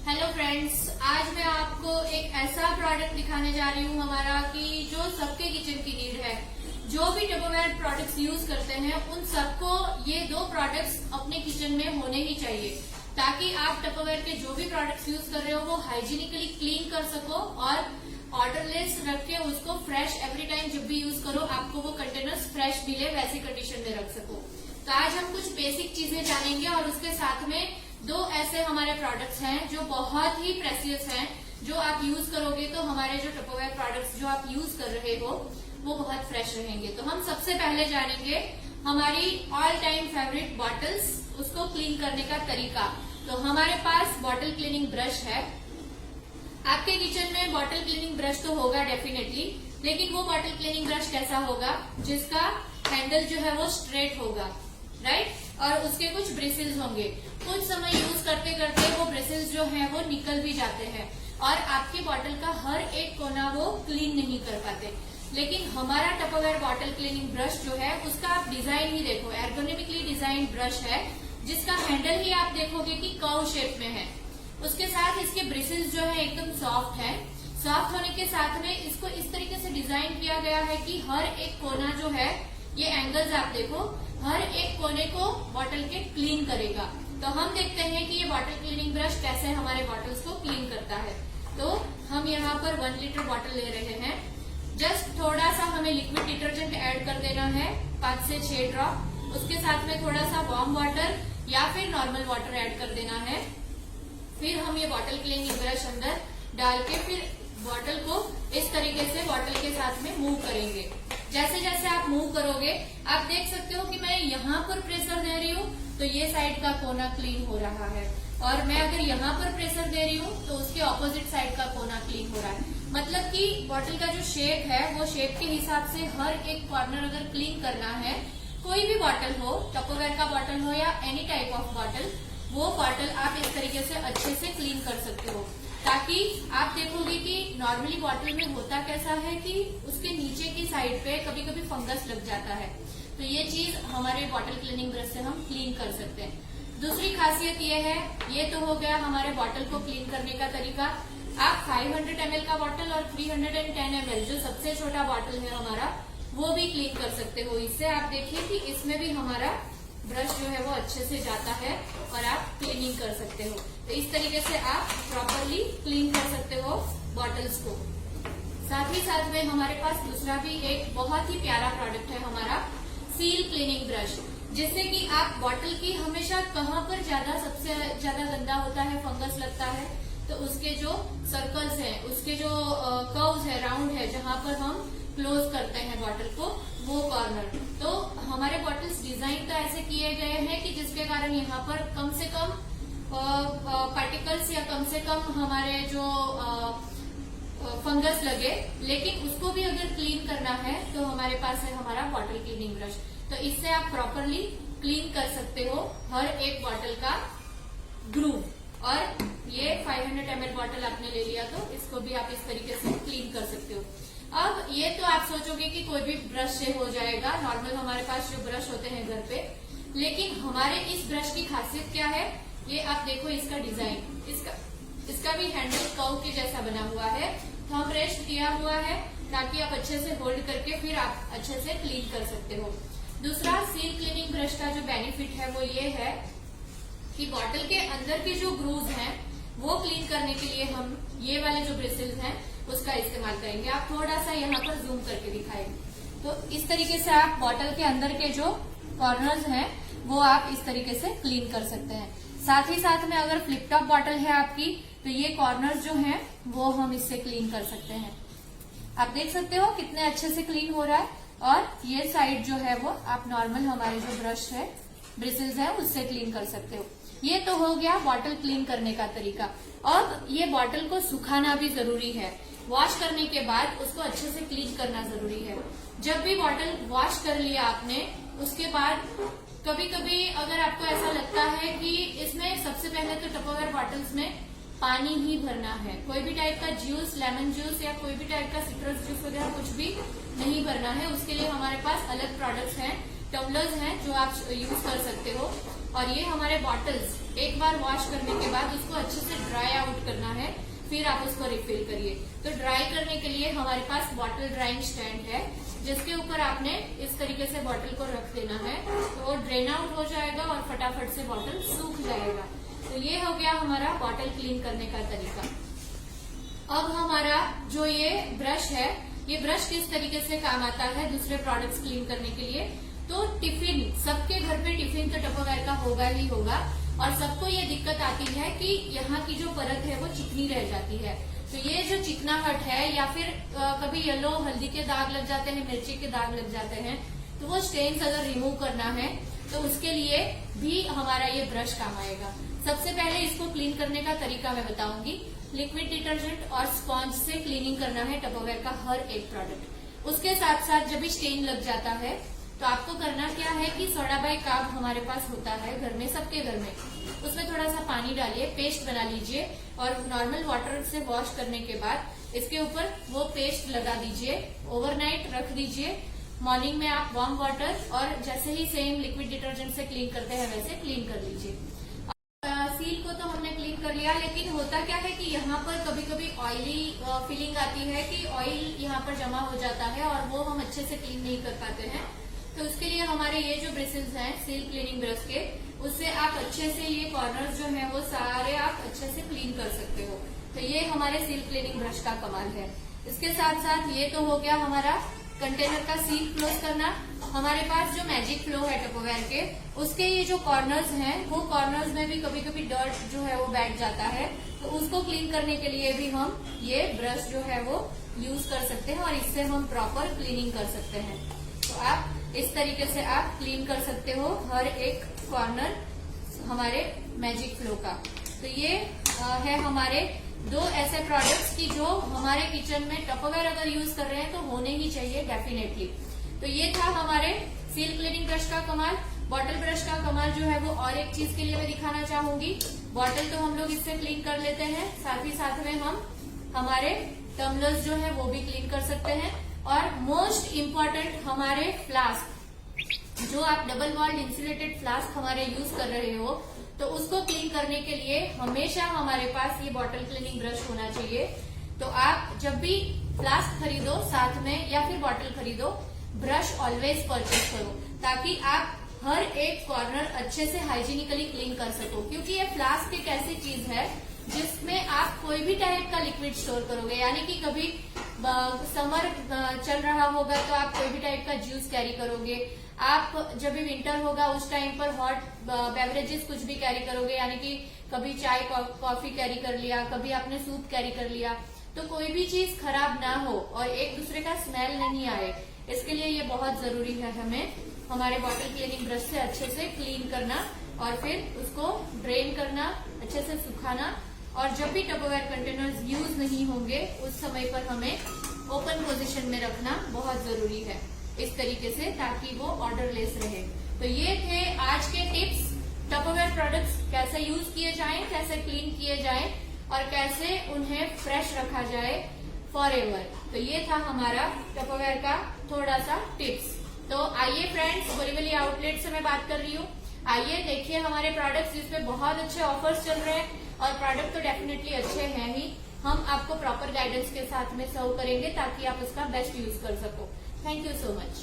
Hello friends, आज मैं आपको एक ऐसा प्रोडक्ट दिखाने जा रही हूँ हमारा कि जो सबके किचन की नीड है। जो भी टपरवेयर प्रोडक्ट्स यूज करते हैं उन सबको ये दो प्रोडक्ट्स अपने किचन में होने ही चाहिए, ताकि आप टपरवेयर के जो भी प्रोडक्ट्स यूज कर रहे हो वो हाइजीनिकली क्लीन कर सको और ऑर्डरलेस रख के उसको फ्रेश एवरी टाइम जब भी यूज करो आपको वो कंटेनर्स फ्रेश मिले, वैसी कंडीशन में रख सको। तो आज हम कुछ बेसिक चीजें जानेंगे और उसके साथ में दो ऐसे हमारे प्रोडक्ट्स हैं जो बहुत ही प्रेसियस हैं, जो आप यूज करोगे तो हमारे जो टपरवेयर प्रोडक्ट्स जो आप यूज कर रहे हो वो बहुत फ्रेश रहेंगे। तो हम सबसे पहले जानेंगे हमारी ऑल टाइम फेवरेट बॉटल्स, उसको क्लीन करने का तरीका। तो हमारे पास बॉटल क्लीनिंग ब्रश है। आपके किचन में बॉटल क्लीनिंग ब्रश तो होगा डेफिनेटली, लेकिन वो बॉटल क्लीनिंग ब्रश कैसा होगा जिसका हैंडल जो है वो स्ट्रेट होगा, राइट, और उसके कुछ ब्रिसल्स होंगे। कुछ समय यूज करते करते वो ब्रिसल्स जो है वो निकल भी जाते हैं और आपकी बॉटल का हर एक कोना वो क्लीन नहीं कर पाते। लेकिन हमारा टपरवेयर बॉटल क्लीनिंग ब्रश जो है उसका आप डिजाइन ही देखो, एर्गोनॉमिकली डिजाइन ब्रश है जिसका हैंडल ही आप देखोगे कि कर्व शेप में है। उसके साथ इसके ब्रिसल्स जो है एकदम सॉफ्ट है। सॉफ्ट होने के साथ में इसको इस तरीके से डिजाइन किया गया है कि हर एक कोना जो है, ये एंगल्स आप देखो, हर एक कोने को बॉटल के क्लीन करेगा। तो हम देखते हैं कि ये बॉटल क्लीनिंग ब्रश कैसे हमारे बॉटल्स को क्लीन करता है। तो हम यहाँ पर 1 लीटर बॉटल ले रहे हैं। जस्ट थोड़ा सा हमें लिक्विड डिटर्जेंट ऐड कर देना है, 5 से 6 ड्रॉप। उसके साथ में थोड़ा सा वार्म वाटर या फिर नॉर्मल वाटर ऐड कर देना है। फिर हम ये बॉटल क्लीनिंग ब्रश अंदर डाल के फिर बॉटल को इस तरीके से बॉटल के साथ में मूव करेंगे। जैसे जैसे आप मूव करोगे आप देख सकते हो कि मैं यहाँ पर प्रेशर दे रही हूँ तो ये साइड का कोना क्लीन हो रहा है, और मैं अगर यहाँ पर प्रेशर दे रही हूँ तो उसके ऑपोजिट साइड का कोना क्लीन हो रहा है। मतलब कि बॉटल का जो शेप है वो शेप के हिसाब से हर एक कॉर्नर अगर क्लीन करना है, कोई भी बॉटल हो, टपरवेयर का बॉटल हो या एनी टाइप ऑफ बॉटल, वो बॉटल आप इस तरीके से अच्छे से क्लीन कर सकते हो। ताकि आप देखोगे कि नॉर्मली बॉटल में होता कैसा है कि उसके नीचे की साइड पे कभी कभी फंगस लग जाता है, तो ये चीज हमारे बॉटल क्लीनिंग ब्रश से हम क्लीन कर सकते हैं। दूसरी खासियत ये है, ये तो हो गया हमारे बॉटल को क्लीन करने का तरीका। आप 500 ml का बॉटल और 310 ml जो सबसे छोटा बॉटल है हमारा, वो भी क्लीन कर सकते हो। इससे आप देखिए कि इसमें भी हमारा ब्रश जो है वो अच्छे से जाता है और आप क्लीनिंग कर सकते हो। तो इस तरीके से आप प्रॉपरली क्लीन कर सकते हो बॉटल्स को। साथ ही साथ में हमारे पास दूसरा भी एक बहुत ही प्यारा प्रोडक्ट है हमारा सील क्लीनिंग ब्रश, जिससे कि आप बॉटल की हमेशा कहाँ पर सबसे ज्यादा गंदा होता है, फंगस लगता है, तो उसके जो सर्कल्स हैं, उसके जो कर्व्स है, राउंड है, जहाँ पर हम क्लोज करते हैं बॉटल को, वो कॉर्नर, तो हमारे बॉटल्स डिजाइन तो ऐसे किए गए हैं कि जिसके कारण यहाँ पर कम से कम पार्टिकल्स या कम से कम हमारे जो फंगस लगे, लेकिन उसको भी अगर क्लीन करना है तो हमारे पास है हमारा बॉटल क्लीनिंग ब्रश। तो इससे आप प्रॉपरली क्लीन कर सकते हो हर एक बॉटल का ग्रूव। और ये 500 ml बॉटल आपने ले लिया तो इसको भी आप इस तरीके से क्लीन कर सकते हो। अब ये तो आप सोचोगे कि कोई भी ब्रश से हो जाएगा, नॉर्मल हमारे पास जो ब्रश होते हैं घर पे, लेकिन हमारे इस ब्रश की खासियत क्या है, ये आप देखो इसका डिजाइन, इसका भी हैंडल कर्व के जैसा बना हुआ है, थंब रेस्ट किया हुआ है ताकि आप अच्छे से होल्ड करके फिर आप अच्छे से क्लीन कर सकते हो। दूसरा सील क्लीनिंग ब्रश का जो बेनिफिट है वो ये है कि बॉटल के अंदर के जो ग्रूव्स हैं वो क्लीन करने के लिए हम ये वाले जो ब्रिसल्स हैं उसका इस्तेमाल करेंगे। आप थोड़ा सा यहाँ पर जूम करके दिखाएंगे तो इस तरीके से आप बॉटल के अंदर के जो कॉर्नर्स हैं वो आप इस तरीके से क्लीन कर सकते हैं। साथ ही साथ में अगर फ्लिप टॉप बॉटल है आपकी तो ये कॉर्नर्स जो हैं वो हम इससे क्लीन कर सकते हैं। आप देख सकते हो कितने अच्छे से क्लीन हो रहा है। और ये साइड जो है वो आप नॉर्मल हमारे जो ब्रश है, ब्रिसल्स है, उससे क्लीन कर सकते हो। ये तो हो गया बॉटल क्लीन करने का तरीका। अब ये बॉटल को सुखाना भी जरूरी है। वॉश करने के बाद उसको अच्छे से क्लीन करना जरूरी है। जब भी बॉटल वॉश कर लिया आपने, उसके बाद कभी कभी अगर आपको ऐसा लगता है कि इसमें सबसे पहले तो टपरवेयर बॉटल्स में पानी ही भरना है, कोई भी टाइप का जूस, लेमन जूस या कोई भी टाइप का सिट्रस जूस वगैरह कुछ भी नहीं भरना है। उसके लिए हमारे पास अलग प्रोडक्ट्स हैं, टम्बलर्स हैं जो आप यूज कर सकते हो। और ये हमारे बॉटल्स एक बार वॉश करने के बाद उसको अच्छे से ड्राई आउट करना है, फिर आप उसको रिफिल करिए। तो ड्राई करने के लिए हमारे पास बॉटल ड्राइंग स्टैंड है, जिसके ऊपर आपने इस तरीके से बॉटल को रख देना है, तो वो ड्रेन आउट हो जाएगा और फटाफट से बॉटल सूख जाएगा। तो ये हो गया हमारा बॉटल क्लीन करने का तरीका। अब हमारा जो ये ब्रश है, ये ब्रश किस तरीके से काम आता है दूसरे प्रोडक्ट्स क्लीन करने के लिए। तो टिफिन, सबके घर पे टिफिन तो टपरवेयर का होगा ही होगा, और सबको ये दिक्कत आती है कि यहाँ की जो परत है वो चिकनी रह जाती है। तो ये जो चिकनाहट है, या फिर कभी येलो हल्दी के दाग लग जाते हैं, मिर्ची के दाग लग जाते हैं, तो वो स्टेन्स अगर रिमूव करना है तो उसके लिए भी हमारा ये ब्रश काम आएगा। सबसे पहले इसको क्लीन करने का तरीका मैं बताऊंगी। लिक्विड डिटर्जेंट और स्पॉन्ज से क्लीनिंग करना है टपरवेयर का हर एक प्रोडक्ट। उसके साथ साथ जब भी स्टेन लग जाता है तो आपको करना क्या है कि सोडा बाइकार्ब हमारे पास होता है घर में, सबके घर में, उसमें थोड़ा सा पानी डालिए, पेस्ट बना लीजिए, और नॉर्मल वाटर से वॉश करने के बाद इसके ऊपर वो पेस्ट लगा दीजिए, ओवरनाइट रख दीजिए। मॉर्निंग में आप वार्म वाटर और जैसे ही सेम लिक्विड डिटर्जेंट से क्लीन करते हैं वैसे क्लीन कर लीजिए। सील को तो हमने क्लीन कर लिया, लेकिन होता क्या है कि यहाँ पर कभी कभी ऑयली फीलिंग आती है कि ऑयल यहाँ पर जमा हो जाता है और वो हम अच्छे से क्लीन नहीं कर पाते हैं। तो उसके लिए हमारे ये जो ब्रशेस हैं सील क्लीनिंग ब्रश के, उससे आप अच्छे से ये कॉर्नर्स जो है वो सारे आप अच्छे से क्लीन कर सकते हो। तो ये हमारे सील क्लीनिंग ब्रश का कमाल है। इसके साथ साथ ये तो हो गया हमारा कंटेनर का सील क्लोज करना। हमारे पास जो मैजिक फ्लो है टपरवेयर के, उसके ये जो कॉर्नर्स हैं, वो कॉर्नर्स में भी कभी कभी डर्ट जो है वो बैठ जाता है, तो उसको क्लीन करने के लिए भी हम ये ब्रश जो है वो यूज कर सकते हैं और इससे हम प्रॉपर क्लीनिंग कर सकते हैं। तो आप इस तरीके से आप क्लीन कर सकते हो हर एक कॉर्नर हमारे मैजिक फ्लो का। तो ये है हमारे दो ऐसे प्रोडक्ट्स की जो हमारे किचन में टपरवेयर अगर यूज कर रहे हैं तो होने ही चाहिए डेफिनेटली। तो ये था हमारे सील क्लीनिंग ब्रश का कमाल। बॉटल ब्रश का कमाल जो है वो और एक चीज के लिए मैं दिखाना चाहूंगी। बॉटल तो हम लोग इससे क्लीन कर लेते हैं, साथ ही साथ में हम हमारे टम्बलर्स जो है वो भी क्लीन कर सकते हैं। और मोस्ट इम्पोर्टेंट हमारे फ्लास्क, जो आप डबल वॉल्ड इंसुलेटेड फ्लास्क हमारे यूज कर रहे हो, तो उसको क्लीन करने के लिए हमेशा हमारे पास ये बॉटल क्लीनिंग ब्रश होना चाहिए। तो आप जब भी फ्लास्क खरीदो साथ में या फिर बॉटल खरीदो, ब्रश ऑलवेज परचेज करो, ताकि आप हर एक कॉर्नर अच्छे से हाइजीनिकली क्लीन कर सको। क्योंकि ये फ्लास्क एक ऐसी चीज है जिसमें आप कोई भी टाइप का लिक्विड स्टोर करोगे, यानी कि कभी समर चल रहा होगा तो आप कोई भी टाइप का जूस कैरी करोगे, आप जब भी विंटर होगा उस टाइम पर हॉट बेवरेजेस कुछ भी कैरी करोगे, यानी कि कभी चाय कॉफी कैरी कर लिया, कभी आपने सूप कैरी कर लिया, तो कोई भी चीज खराब ना हो और एक दूसरे का स्मेल नहीं आए, इसके लिए ये बहुत जरूरी है हमें हमारे बॉटल क्लीनिंग ब्रश से अच्छे से क्लीन करना और फिर उसको ड्रेन करना, अच्छे से सुखाना। और जब भी टपरवेयर कंटेनर्स यूज नहीं होंगे उस समय पर हमें ओपन पोजीशन में रखना बहुत जरूरी है इस तरीके से, ताकि वो ऑर्डरलेस रहे। तो ये थे आज के टिप्स, टपरवेयर प्रोडक्ट्स कैसे यूज किए जाएं, कैसे क्लीन किए जाएं और कैसे उन्हें फ्रेश रखा जाए फॉरएवर। तो ये था हमारा टपरवेयर का थोड़ा सा टिप्स। तो आइए फ्रेंड्स, बोरीवली आउटलेट से मैं बात कर रही हूँ, आइए देखिए हमारे प्रोडक्ट्स जिसमें बहुत अच्छे ऑफर्स चल रहे हैं और प्रोडक्ट तो डेफिनेटली अच्छे हैं ही। हम आपको प्रॉपर गाइडेंस के साथ में सर्व करेंगे ताकि आप उसका बेस्ट यूज कर सको। Thank you so much.